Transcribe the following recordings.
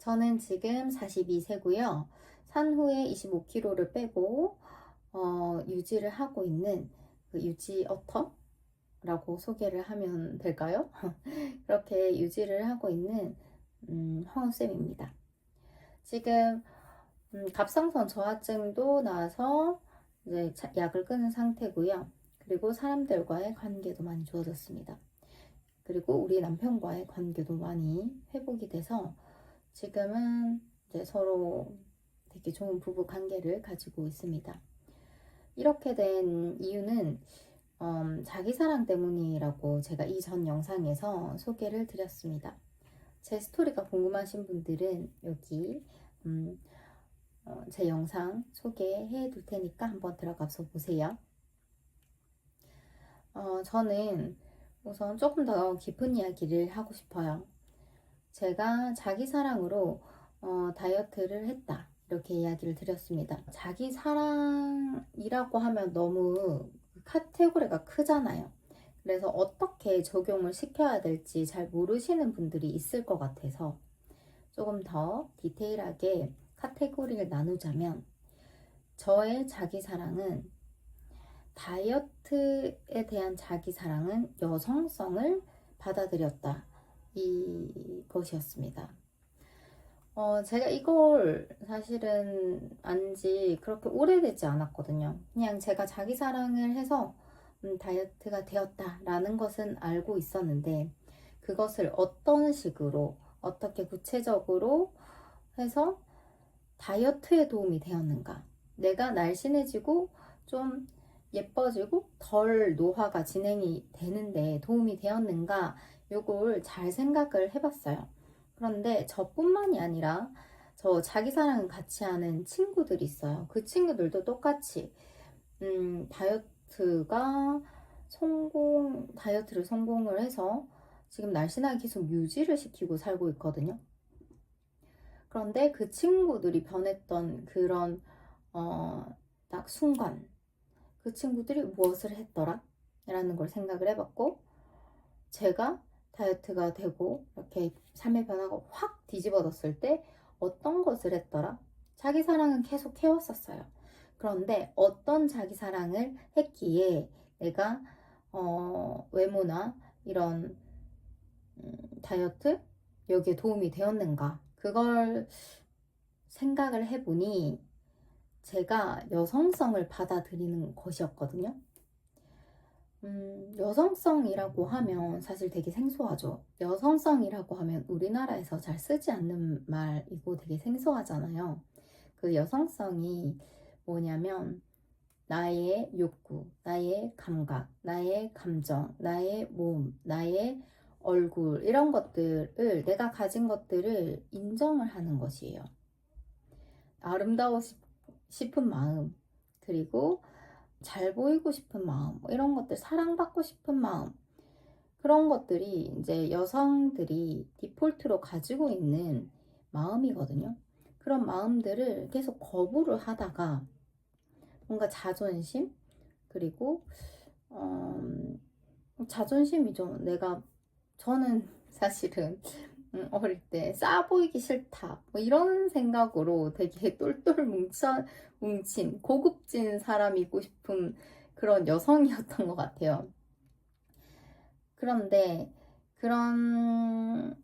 저는 지금 42세고요. 산 후에 25kg를 빼고 유지를 하고 있는 그 유지어터라고 소개를 하면 될까요? 그렇게 유지를 하고 있는 황우쌤입니다. 지금 갑상선 저하증도 나서 이제 약을 끊은 상태고요. 그리고 사람들과의 관계도 많이 좋아졌습니다. 그리고 우리 남편과의 관계도 많이 회복이 돼서 지금은 이제 서로 되게 좋은 부부 관계를 가지고 있습니다. 이렇게 된 이유는 자기 사랑 때문이라고 제가 이전 영상에서 소개를 드렸습니다. 제 스토리가 궁금하신 분들은 여기 제 영상 소개해 둘 테니까 한번 들어가서 보세요. 저는 우선 조금 더 깊은 이야기를 하고 싶어요. 제가 자기 사랑으로 다이어트를 했다, 이렇게 이야기를 드렸습니다. 자기 사랑이라고 하면 너무 카테고리가 크잖아요. 그래서 어떻게 적용을 시켜야 될지 잘 모르시는 분들이 있을 것 같아서 조금 더 디테일하게 카테고리를 나누자면, 저의 자기 사랑은, 다이어트에 대한 자기 사랑은 여성성을 받아들였다, 이것이었습니다. 제가 이걸 사실은 안지 그렇게 오래되지 않았거든요. 그냥 제가 자기 사랑을 해서 다이어트가 되었다라는 것은 알고 있었는데, 그것을 어떤 식으로, 어떻게 구체적으로 해서 다이어트에 도움이 되었는가, 내가 날씬해지고 좀 예뻐지고 덜 노화가 진행이 되는데 도움이 되었는가, 요걸 잘 생각을 해봤어요. 그런데 저뿐만이 아니라 저 자기 사랑을 같이 하는 친구들이 있어요. 그 친구들도 똑같이 다이어트를 성공을 해서 지금 날씬하게 계속 유지를 시키고 살고 있거든요. 그런데 그 친구들이 변했던 그런 딱 순간, 그 친구들이 무엇을 했더라? 라는 걸 생각을 해봤고, 제가 다이어트가 되고 이렇게 삶의 변화가 확 뒤집어졌을 때 어떤 것을 했더라? 자기 사랑은 계속 해왔었어요. 그런데 어떤 자기 사랑을 했기에 내가 외모나 이런 다이어트 여기에 도움이 되었는가, 그걸 생각을 해보니 제가 여성성을 받아들이는 것이었거든요. 여성성이라고 하면 사실 되게 생소하죠. 여성성이라고 하면 우리나라에서 잘 쓰지 않는 말이고 되게 생소하잖아요. 그 여성성이 뭐냐면, 나의 욕구, 나의 감각, 나의 감정, 나의 몸, 나의 얼굴, 이런 것들을, 내가 가진 것들을 인정을 하는 것이에요. 아름다워 싶은 마음, 그리고 잘 보이고 싶은 마음, 뭐 이런 것들, 사랑받고 싶은 마음, 그런 것들이 이제 여성들이 디폴트로 가지고 있는 마음이거든요. 그런 마음들을 계속 거부를 하다가 뭔가 자존심, 그리고 자존심이죠. 저는 사실은 어릴 때 싸 보이기 싫다, 뭐 이런 생각으로 되게 똘똘 뭉친 고급진 사람이고 싶은 그런 여성이었던 것 같아요. 그런데 그런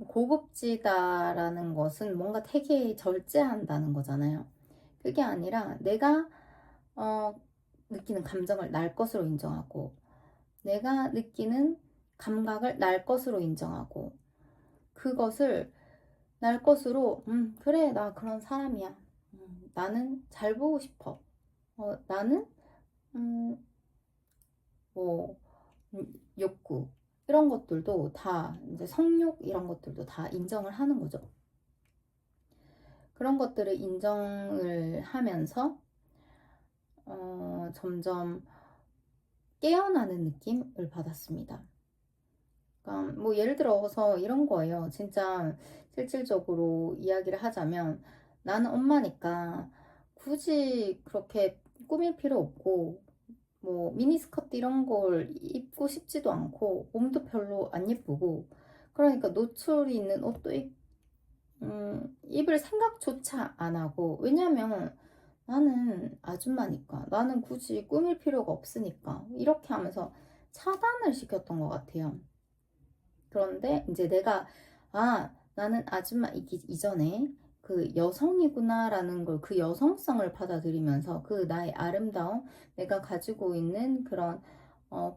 고급지다라는 것은 뭔가 되게 절제한다는 거잖아요. 그게 아니라 내가 느끼는 감정을 날 것으로 인정하고, 내가 느끼는 감각을 날 것으로 인정하고, 그것을 날 것으로, 그래, 나 그런 사람이야. 나는 잘 보고 싶어. 나는, 음, 뭐, 욕구. 이런 것들도 다, 이제 성욕 이런 것들도 다 인정을 하는 거죠. 그런 것들을 인정을 하면서, 점점 깨어나는 느낌을 받았습니다. 그러니까 뭐 예를 들어서 이런 거예요. 진짜 실질적으로 이야기를 하자면, 나는 엄마니까 굳이 그렇게 꾸밀 필요 없고, 뭐 미니스커트 이런 걸 입고 싶지도 않고, 몸도 별로 안 예쁘고, 그러니까 노출이 있는 옷도 입을 생각조차 안 하고, 왜냐면 나는 아줌마니까, 나는 굳이 꾸밀 필요가 없으니까, 이렇게 하면서 차단을 시켰던 것 같아요. 그런데 이제 내가, 아, 나는 아줌마이기 이전에 그 여성이구나라는 걸, 그 여성성을 받아들이면서 그 나의 아름다움, 내가 가지고 있는 그런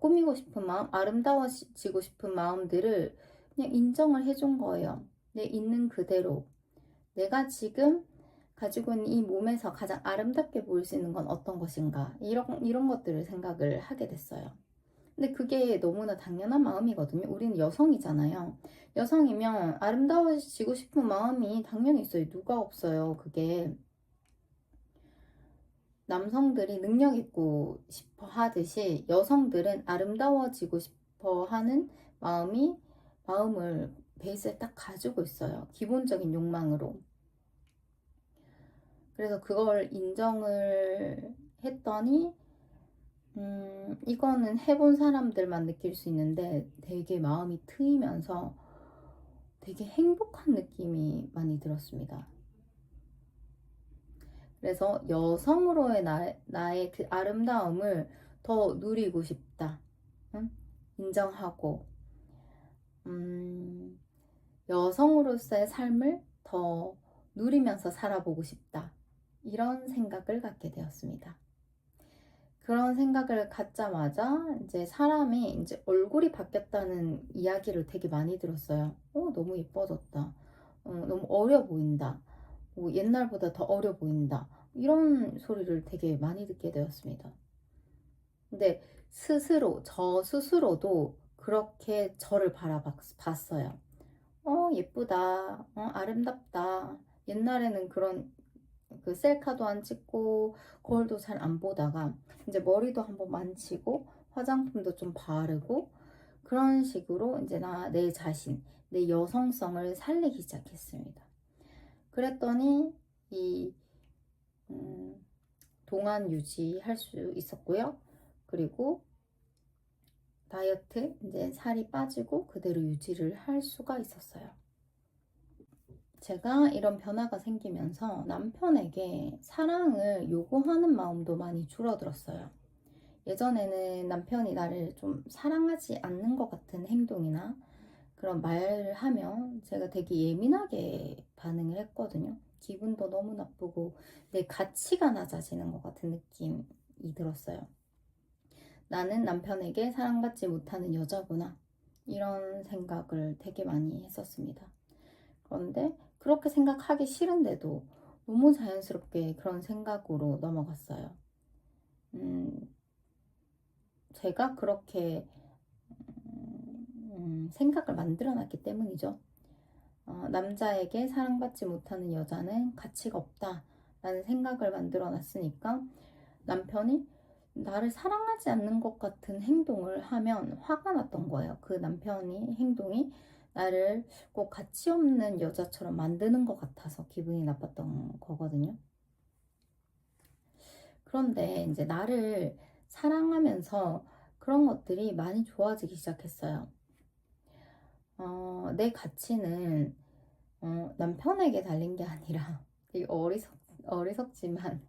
꾸미고 싶은 마음, 아름다워지고 싶은 마음들을 그냥 인정을 해준 거예요. 내 있는 그대로. 내가 지금 가지고 있는 이 몸에서 가장 아름답게 보일 수 있는 건 어떤 것인가. 이런 것들을 생각을 하게 됐어요. 근데 그게 너무나 당연한 마음이거든요. 우리는 여성이잖아요. 여성이면 아름다워지고 싶은 마음이 당연히 있어요. 누가 없어요. 그게 남성들이 능력 있고 싶어 하듯이 여성들은 아름다워지고 싶어 하는 마음을 베이스에 딱 가지고 있어요. 기본적인 욕망으로. 그래서 그걸 인정을 했더니 이거는 해본 사람들만 느낄 수 있는데 되게 마음이 트이면서 되게 행복한 느낌이 많이 들었습니다. 그래서 여성으로의 나의 그 아름다움을 더 누리고 싶다. 응? 인정하고, 여성으로서의 삶을 더 누리면서 살아보고 싶다. 이런 생각을 갖게 되었습니다. 그런 생각을 갖자마자 이제 사람이 이제 얼굴이 바뀌었다는 이야기를 되게 많이 들었어요. 너무 예뻐졌다. 너무 어려 보인다. 뭐 옛날보다 더 어려 보인다. 이런 소리를 되게 많이 듣게 되었습니다. 근데 저 스스로도 그렇게 저를 바라봤어요. 예쁘다. 아름답다. 옛날에는 그런 그 셀카도 안 찍고 거울도 잘 안 보다가 이제 머리도 한번 만지고 화장품도 좀 바르고 그런 식으로 이제 내 자신, 내 여성성을 살리기 시작했습니다. 그랬더니 이 동안 유지할 수 있었고요. 그리고 다이어트, 이제 살이 빠지고 그대로 유지를 할 수가 있었어요. 제가 이런 변화가 생기면서 남편에게 사랑을 요구하는 마음도 많이 줄어들었어요. 예전에는 남편이 나를 좀 사랑하지 않는 것 같은 행동이나 그런 말을 하면 제가 되게 예민하게 반응을 했거든요. 기분도 너무 나쁘고 내 가치가 낮아지는 것 같은 느낌이 들었어요. 나는 남편에게 사랑받지 못하는 여자구나. 이런 생각을 되게 많이 했었습니다. 그런데 그렇게 생각하기 싫은데도 너무 자연스럽게 그런 생각으로 넘어갔어요. 제가 그렇게 생각을 만들어 놨기 때문이죠. 남자에게 사랑받지 못하는 여자는 가치가 없다 라는 생각을 만들어 놨으니까 남편이 나를 사랑하지 않는 것 같은 행동을 하면 화가 났던 거예요. 그 남편이 행동이 나를 꼭 가치 없는 여자처럼 만드는 것 같아서 기분이 나빴던 거거든요. 그런데 이제 나를 사랑하면서 그런 것들이 많이 좋아지기 시작했어요. 내 가치는 남편에게 달린 게 아니라 되게 어리석지만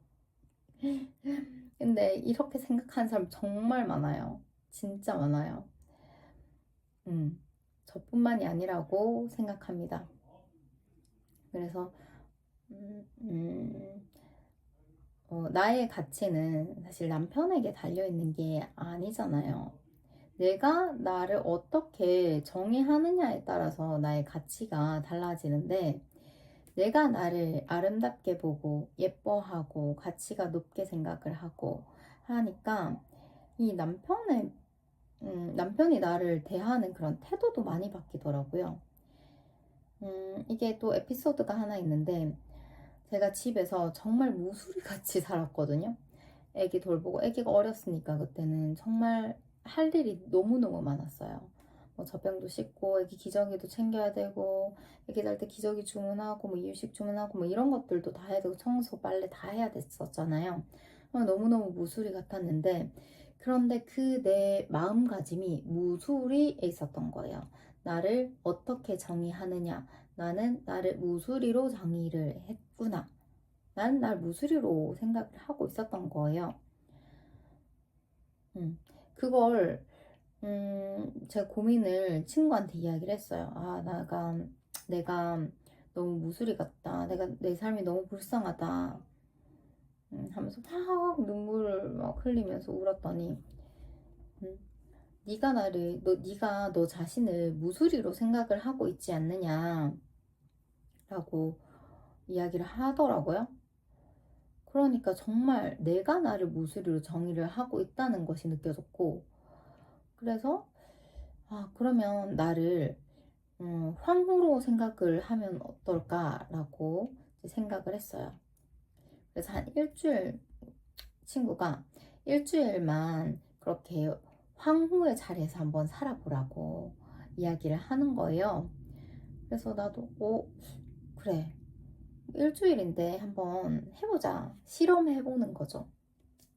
근데 이렇게 생각하는 사람 정말 많아요. 진짜 많아요. 저뿐만이 아니라고 생각합니다. 그래서 나의 가치는 사실 남편에게 달려있는 게 아니잖아요. 내가 나를 어떻게 정의하느냐에 따라서 나의 가치가 달라지는데 내가 나를 아름답게 보고 예뻐하고 가치가 높게 생각을 하고 하니까 이 남편이 나를 대하는 그런 태도도 많이 바뀌더라고요. 이게 또 에피소드가 하나 있는데 제가 집에서 정말 무수리같이 살았거든요. 애기 돌보고 애기가 어렸으니까 그때는 정말 할 일이 너무너무 많았어요. 뭐 젖병도 씻고 애기 기저귀도 챙겨야 되고 애기 잘 때 기저귀 주문하고 뭐 이유식 주문하고 뭐 이런 것들도 다 해야 되고 청소 빨래 다 해야 됐었잖아요. 너무너무 무수리 같았는데 그런데 그 내 마음가짐이 무수리에 있었던 거예요. 나를 어떻게 정의하느냐, 나는 나를 무수리로 정의를 했구나. 나는 날 무수리로 생각을 하고 있었던 거예요. 그걸 제 고민을 친구한테 이야기를 했어요. 내가 너무 무수리 같다. 내 삶이 너무 불쌍하다. 하면서 막 눈물을 막 흘리면서 울었더니, 음, 네가 너 자신을 무수리로 생각을 하고 있지 않느냐라고 이야기를 하더라고요. 그러니까 정말 내가 나를 무수리로 정의를 하고 있다는 것이 느껴졌고, 그래서 그러면 나를 황후로 생각을 하면 어떨까라고 생각을 했어요. 그래서 한 일주일, 친구가 일주일만 그렇게 황후의 자리에서 한번 살아보라고 이야기를 하는 거예요. 그래서 나도 그래, 일주일인데 한번 해보자, 실험해보는 거죠.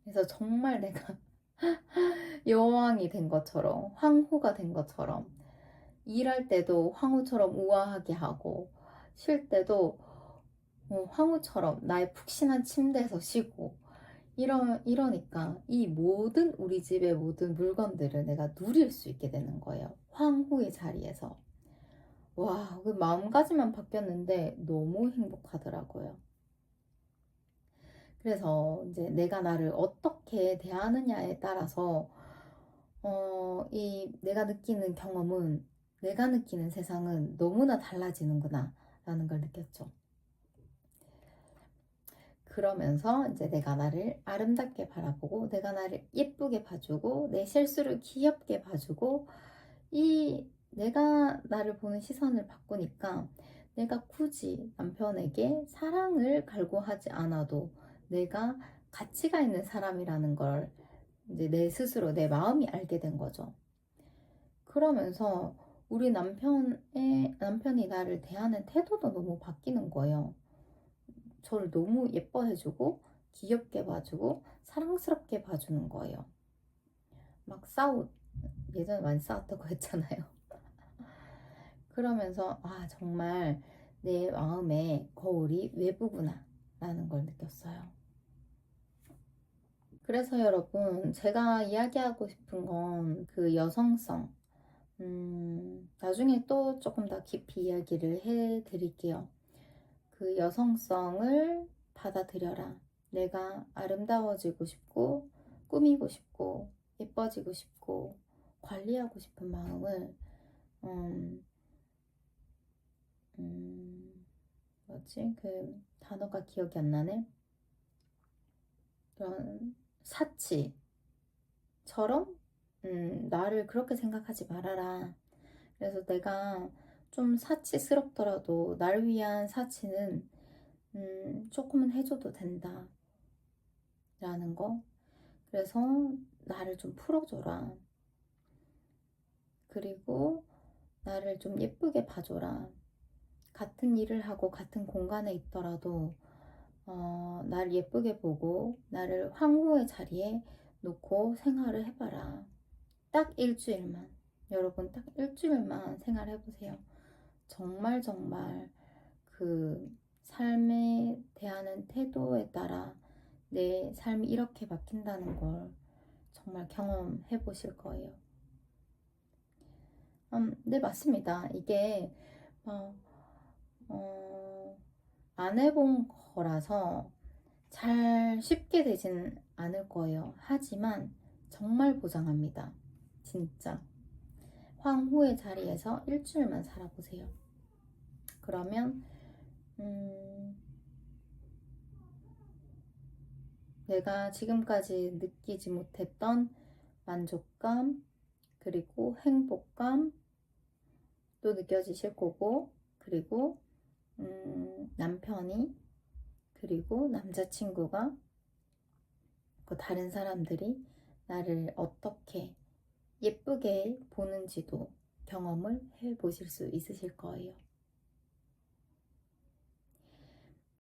그래서 정말 내가 여왕이 된 것처럼, 황후가 된 것처럼, 일할 때도 황후처럼 우아하게 하고, 쉴 때도 황후처럼 나의 푹신한 침대에서 쉬고, 이러니까 우리 집의 모든 물건들을 내가 누릴 수 있게 되는 거예요. 황후의 자리에서. 와, 그 마음가짐만 바뀌었는데 너무 행복하더라고요. 그래서 이제 내가 나를 어떻게 대하느냐에 따라서 내가 느끼는 경험은, 내가 느끼는 세상은 너무나 달라지는구나 라는 걸 느꼈죠. 그러면서 이제 내가 나를 아름답게 바라보고, 내가 나를 예쁘게 봐주고, 내 실수를 귀엽게 봐주고, 내가 나를 보는 시선을 바꾸니까 내가 굳이 남편에게 사랑을 갈구하지 않아도 내가 가치가 있는 사람이라는 걸 이제 내 스스로, 내 마음이 알게 된 거죠. 그러면서 남편이 나를 대하는 태도도 너무 바뀌는 거예요. 저를 너무 예뻐해주고 귀엽게 봐주고 사랑스럽게 봐주는 거예요. 막 예전에 많이 싸웠다고 했잖아요. 그러면서 정말 내 마음의 거울이 외부구나 라는 걸 느꼈어요. 그래서 여러분, 제가 이야기하고 싶은 건 그 여성성, 나중에 또 조금 더 깊이 이야기를 해드릴게요. 그 여성성을 받아들여라. 내가 아름다워지고 싶고, 꾸미고 싶고, 예뻐지고 싶고, 관리하고 싶은 마음을, 그 단어가 기억이 안 나네. 그런 사치처럼, 나를 그렇게 생각하지 말아라. 그래서 내가 좀 사치스럽더라도 날 위한 사치는 조금은 해줘도 된다 라는 거. 그래서 나를 좀 풀어줘라. 그리고 나를 좀 예쁘게 봐줘라. 같은 일을 하고 같은 공간에 있더라도 나를 예쁘게 보고 나를 황후의 자리에 놓고 생활을 해봐라. 딱 일주일만. 여러분, 딱 일주일만 생활해보세요. 정말 정말 그 삶에 대하는 태도에 따라 내 삶이 이렇게 바뀐다는 걸 정말 경험해 보실 거예요. 네, 맞습니다. 이게 안 해본 거라서 잘 쉽게 되진 않을 거예요. 하지만 정말 보장합니다. 진짜. 황후의 자리에서 일주일만 살아보세요. 그러면 내가 지금까지 느끼지 못했던 만족감, 그리고 행복감 또 느껴지실 거고, 그리고 남편이, 그리고 남자친구가, 그 다른 사람들이 나를 어떻게 예쁘게 보는지도 경험을 해보실 수 있으실 거예요.